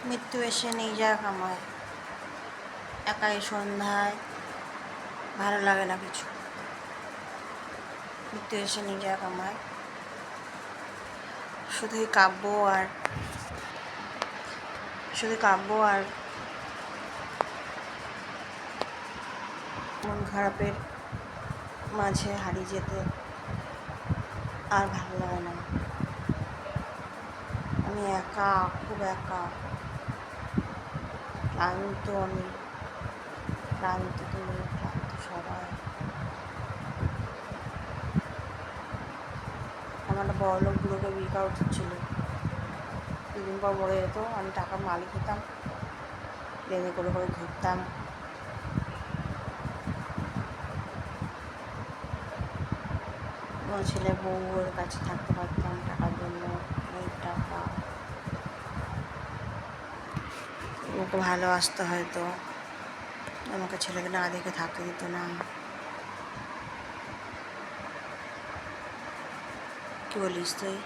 মৃত্যু এসে নিয়ে যাক আমায়, একাই সন্ধ্যায় ভালো লাগে না কিছু। মৃত্যু এসে নিয়ে যাক আমায়, শুধুই কাব্য আর মন খারাপের মাঝে হারিয়ে যেতে আর ভালো লাগে না। আমি একা, খুব একা, ক্লান্ত আমি, ক্লান্ত তুমি, ক্লান্ত সবাই। আমার একটা বড়লোক বুড়োকে বিয়ে করা উচিত ছিল। দুদিন পর মরে যেত, আমি টাকার মালিক হতাম, প্লেনে করে করে ঘুরতাম। কোনো ছেলে বউয়ের কাছে থাকতে পারতাম টাকার জন্য। এই টাকা ওকে ভালোবাসতে হয়তো, আমাকে ছেলেকে না দেখে থাকতে দিত না। কি বলিস তুই?